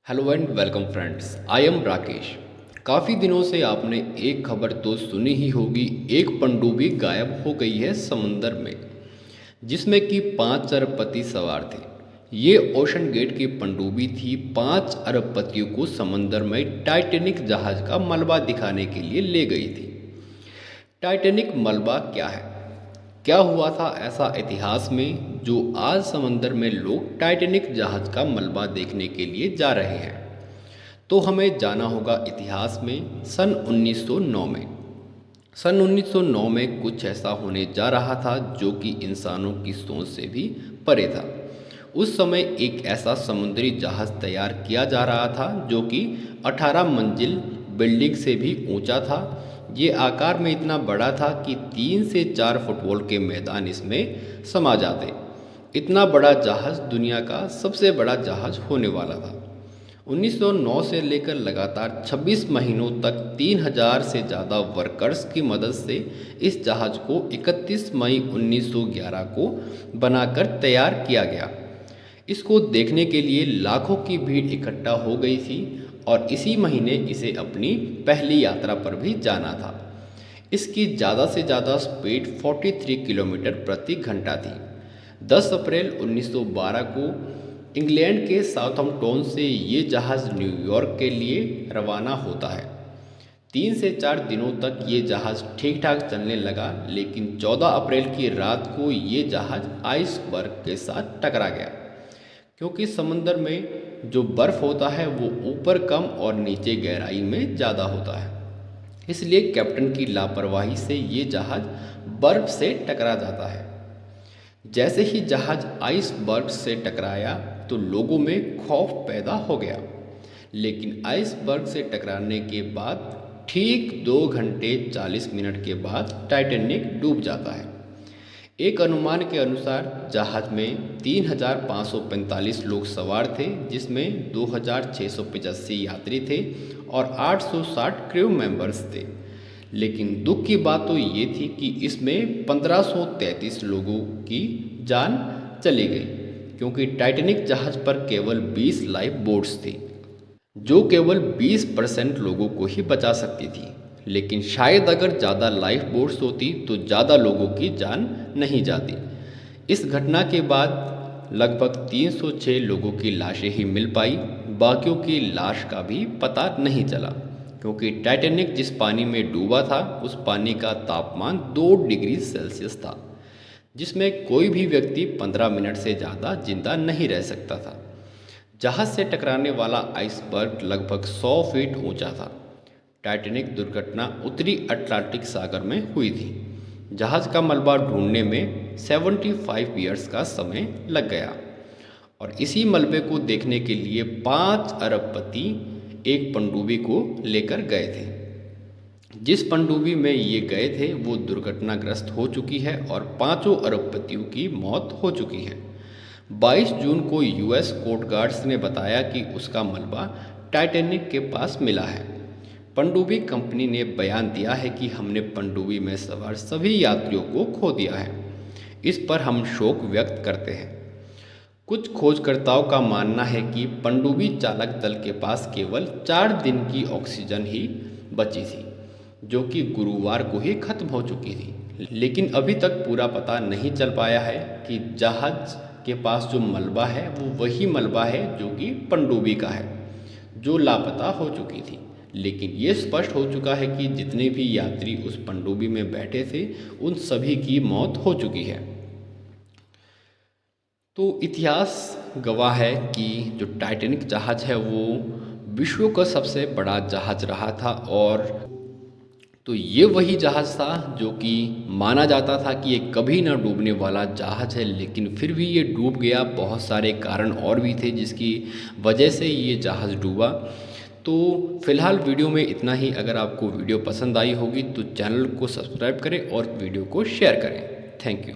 Hello and welcome friends, I am Rakesh. काफ़ी दिनों से आपने एक खबर तो सुनी ही होगी। एक पनडुब्बी गायब हो गई है समंदर में, जिसमें कि 5 अरबपति सवार थे। ये ओशन गेट की पनडुब्बी थी। 5 अरबपतियों को समंदर में टाइटैनिक जहाज का मलबा दिखाने के लिए ले गई थी। टाइटैनिक मलबा क्या है, क्या हुआ था ऐसा इतिहास में जो आज समंदर में लोग टाइटैनिक जहाज का मलबा देखने के लिए जा रहे हैं। तो हमें जाना होगा इतिहास में सन 1909 में। सन 1909 में कुछ ऐसा होने जा रहा था जो कि इंसानों की सोच से भी परे था। उस समय एक ऐसा समुद्री जहाज तैयार किया जा रहा था जो कि 18 मंजिल बिल्डिंग से भी ऊंचा था। ये आकार में इतना बड़ा था कि 3 से 4 फुटबॉल के मैदान इसमें समा जाते। इतना बड़ा जहाज दुनिया का सबसे बड़ा जहाज होने वाला था। 1909 से लेकर लगातार 26 महीनों तक 3000 से ज़्यादा वर्कर्स की मदद से इस जहाज़ को 31 मई 1911 को बनाकर तैयार किया गया। इसको देखने के लिए लाखों की भीड़ इकट्ठा हो गई थी और इसी महीने इसे अपनी पहली यात्रा पर भी जाना था। इसकी ज़्यादा से ज़्यादा स्पीड 43 किलोमीटर प्रति घंटा थी। 10 अप्रैल 1912 को इंग्लैंड के साउथम्पटन से ये जहाज़ न्यूयॉर्क के लिए रवाना होता है। 3 से 4 दिनों तक ये जहाज़ ठीक ठाक चलने लगा, लेकिन 14 अप्रैल की रात को ये जहाज़ आइसबर्ग के साथ टकरा गया। क्योंकि समंदर में जो बर्फ़ होता है वो ऊपर कम और नीचे गहराई में ज़्यादा होता है, इसलिए कैप्टन की लापरवाही से ये जहाज़ बर्फ़ से टकरा जाता है। जैसे ही जहाज़ आइसबर्ग से टकराया तो लोगों में खौफ पैदा हो गया, लेकिन आइसबर्ग से टकराने के बाद ठीक 2 घंटे 40 मिनट के बाद टाइटैनिक डूब जाता है। एक अनुमान के अनुसार जहाज़ में 3545 लोग सवार थे, जिसमें 2685 यात्री थे और 860 क्रू मेंबर्स थे। लेकिन दुख की बात तो ये थी कि इसमें 1533 लोगों की जान चली गई, क्योंकि टाइटैनिक जहाज़ पर केवल 20 लाइफ बोट्स थी, जो केवल 20% लोगों को ही बचा सकती थी। लेकिन शायद अगर ज़्यादा लाइफ बोट्स होती तो ज़्यादा लोगों की जान नहीं जाती। इस घटना के बाद लगभग 306 लोगों की लाशें ही मिल पाई। बाकियों की लाश का भी पता नहीं चला, क्योंकि टाइटैनिक जिस पानी में डूबा था उस पानी का तापमान 2 डिग्री सेल्सियस था, जिसमें कोई भी व्यक्ति 15 मिनट से ज़्यादा जिंदा नहीं रह सकता था। जहाज़ से टकराने वाला आइसबर्ग लगभग 100 फीट ऊंचा था। टाइटैनिक दुर्घटना उत्तरी अटलांटिक सागर में हुई थी। जहाज़ का मलबा ढूंढने में 75 ईयर्स का समय लग गया और इसी मलबे को देखने के लिए 5 अरबपति एक पनडुब्बी को लेकर गए थे। जिस पनडुब्बी में ये गए थे वो दुर्घटनाग्रस्त हो चुकी है और 5 अरबपतियों की मौत हो चुकी है। 22 जून को यूएस कोस्ट गार्ड्स ने बताया कि उसका मलबा टाइटैनिक के पास मिला है। पनडुब्बी कंपनी ने बयान दिया है कि हमने पनडुब्बी में सवार सभी यात्रियों को खो दिया है। इस पर हम शोक व्यक्त करते हैं। कुछ खोजकर्ताओं का मानना है कि पनडुब्बी चालक दल के पास केवल 4 दिन की ऑक्सीजन ही बची थी, जो कि गुरुवार को ही खत्म हो चुकी थी। लेकिन अभी तक पूरा पता नहीं चल पाया है कि जहाज के पास जो मलबा है वो वही मलबा है जो कि पनडुब्बी का है, जो लापता हो चुकी थी। लेकिन ये स्पष्ट हो चुका है कि जितने भी यात्री उस पनडुब्बी में बैठे थे उन सभी की मौत हो चुकी है। तो इतिहास गवाह है कि जो टाइटैनिक जहाज़ है वो विश्व का सबसे बड़ा जहाज़ रहा था। और तो ये वही जहाज़ था जो कि माना जाता था कि ये कभी ना डूबने वाला जहाज़ है, लेकिन फिर भी ये डूब गया। बहुत सारे कारण और भी थे जिसकी वजह से ये जहाज़ डूबा। तो फिलहाल वीडियो में इतना ही। अगर आपको वीडियो पसंद आई होगी तो चैनल को सब्सक्राइब करें और वीडियो को शेयर करें। Thank you.